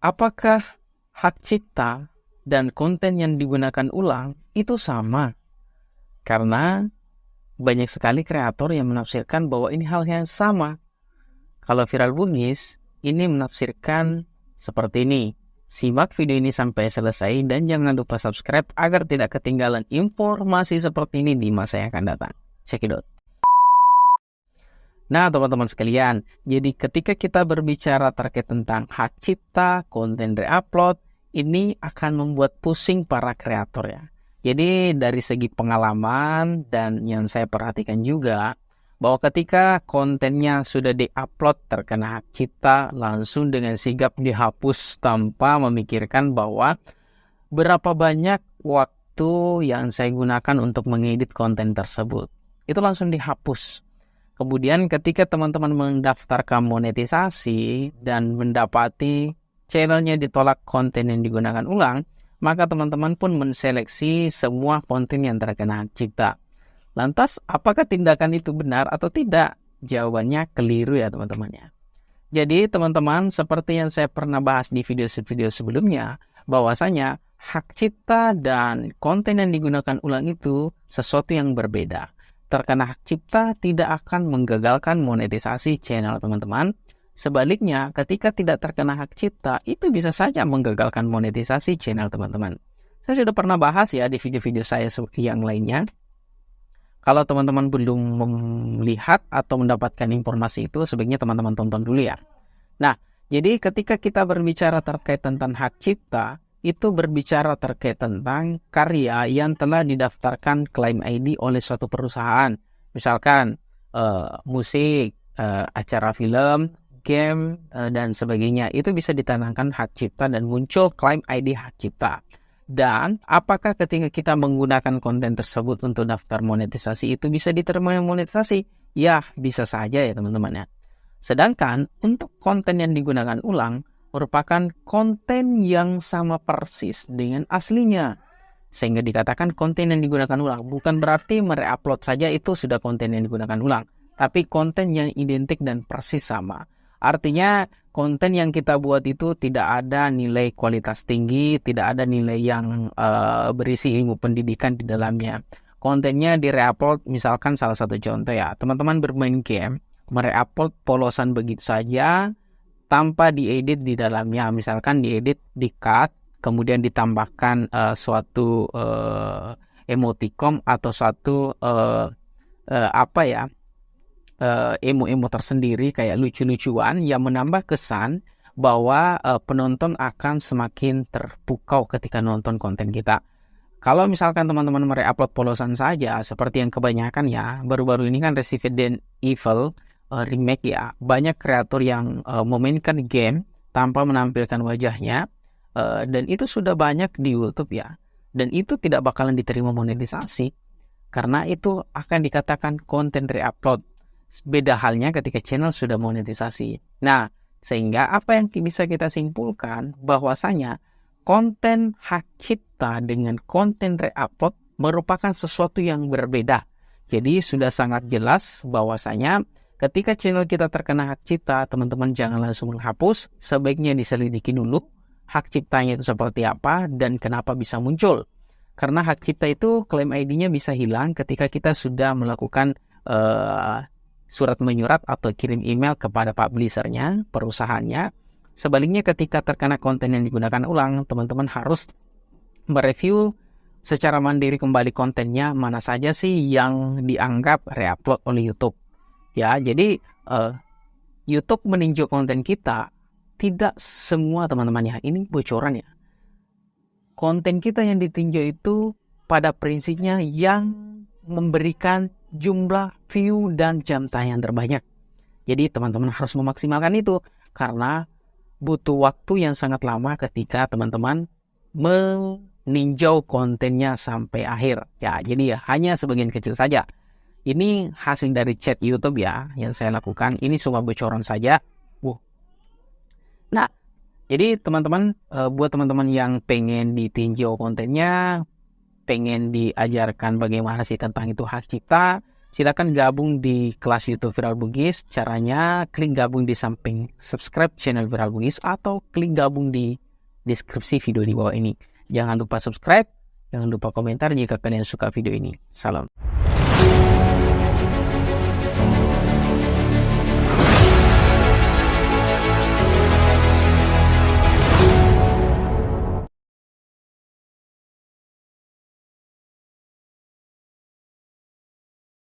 apakah hak cipta dan konten yang digunakan ulang itu sama? Karena banyak sekali kreator yang menafsirkan bahwa ini hal yang sama. Kalau Viral Bugis, ini menafsirkan seperti ini. Simak video ini sampai selesai dan jangan lupa subscribe agar tidak ketinggalan informasi seperti ini di masa yang akan datang. Check it out. Nah, teman-teman sekalian, jadi ketika kita berbicara terkait tentang hak cipta, konten reupload, ini akan membuat pusing para kreator ya. Jadi dari segi pengalaman dan yang saya perhatikan juga, bahwa ketika kontennya sudah diupload terkena hak cipta, langsung dengan sigap dihapus tanpa memikirkan bahwa berapa banyak waktu yang saya gunakan untuk mengedit konten tersebut. Itu langsung dihapus. Kemudian ketika teman-teman mendaftarkan monetisasi dan mendapati channelnya ditolak konten yang digunakan ulang, maka teman-teman pun menseleksi semua konten yang terkena hak cipta. Lantas, apakah tindakan itu benar atau tidak? Jawabannya keliru ya teman-teman ya. Jadi teman-teman, seperti yang saya pernah bahas di video-video sebelumnya, bahwasanya hak cipta dan konten yang digunakan ulang itu sesuatu yang berbeda. Terkena hak cipta tidak akan menggagalkan monetisasi channel teman-teman. Sebaliknya, ketika tidak terkena hak cipta, itu bisa saja menggagalkan monetisasi channel teman-teman. Saya sudah pernah bahas ya di video-video saya yang lainnya. Kalau teman-teman belum melihat atau mendapatkan informasi itu, sebaiknya teman-teman tonton dulu ya. Nah, jadi ketika kita berbicara terkait tentang hak cipta, itu berbicara terkait tentang karya yang telah didaftarkan klaim ID oleh suatu perusahaan. Misalkan musik, acara film, game, dan sebagainya. Itu bisa ditanamkan hak cipta dan muncul klaim ID hak cipta. Dan apakah ketika kita menggunakan konten tersebut untuk daftar monetisasi itu bisa diterima monetisasi? Ya, bisa saja ya teman-teman ya. Sedangkan untuk konten yang digunakan ulang merupakan konten yang sama persis dengan aslinya. Sehingga dikatakan konten yang digunakan ulang. Bukan berarti mereupload saja itu sudah konten yang digunakan ulang. Tapi konten yang identik dan persis sama. Artinya konten yang kita buat itu tidak ada nilai kualitas tinggi, tidak ada nilai yang berisi ilmu pendidikan di dalamnya. Kontennya di-reupload, misalkan salah satu contoh ya, teman-teman bermain game, mereupload polosan begitu saja, tanpa diedit di dalamnya. Misalkan diedit, di-cut, kemudian ditambahkan suatu emoticon atau suatu emo-emo tersendiri kayak lucu-lucuan yang menambah kesan bahwa penonton akan semakin terpukau ketika nonton konten kita. Kalau misalkan teman-teman mereupload polosan saja seperti yang kebanyakan ya, baru-baru ini kan Resident Evil remake ya, banyak kreator yang memainkan game tanpa menampilkan wajahnya, dan itu sudah banyak di YouTube ya, dan itu tidak bakalan diterima monetisasi karena itu akan dikatakan konten reupload. Beda halnya ketika channel sudah monetisasi. Nah, sehingga apa yang bisa kita simpulkan bahwasanya konten hak cipta dengan konten reupload merupakan sesuatu yang berbeda. Jadi sudah sangat jelas bahwasanya ketika channel kita terkena hak cipta, teman-teman jangan langsung menghapus, sebaiknya diselidiki dulu hak ciptanya itu seperti apa dan kenapa bisa muncul. Karena hak cipta itu klaim ID-nya bisa hilang ketika kita sudah melakukan surat menyurat atau kirim email kepada publishernya, perusahaannya. Sebaliknya ketika terkena konten yang digunakan ulang, teman-teman harus mereview secara mandiri kembali kontennya, mana saja sih yang dianggap reupload oleh YouTube. Ya, jadi YouTube meninjau konten kita, tidak semua teman-teman ya, ini bocoran ya. Konten kita yang ditinjau itu pada prinsipnya yang memberikan jumlah view dan jam tayang terbanyak. Jadi teman-teman harus memaksimalkan itu karena butuh waktu yang sangat lama ketika teman-teman meninjau kontennya sampai akhir. Ya, jadi ya hanya sebagian kecil saja. Ini hasil dari chat YouTube ya yang saya lakukan. Ini cuma bocoran saja. Nah, jadi teman-teman, buat teman-teman yang pengen ditinjau kontennya, pengen diajarkan bagaimana sih tentang itu hak cipta, silakan gabung di kelas YouTube Viral Bugis. Caranya klik gabung di samping subscribe channel Viral Bugis atau klik gabung di deskripsi video di bawah ini. Jangan lupa subscribe, jangan lupa komentar jika kalian suka video ini. Salam.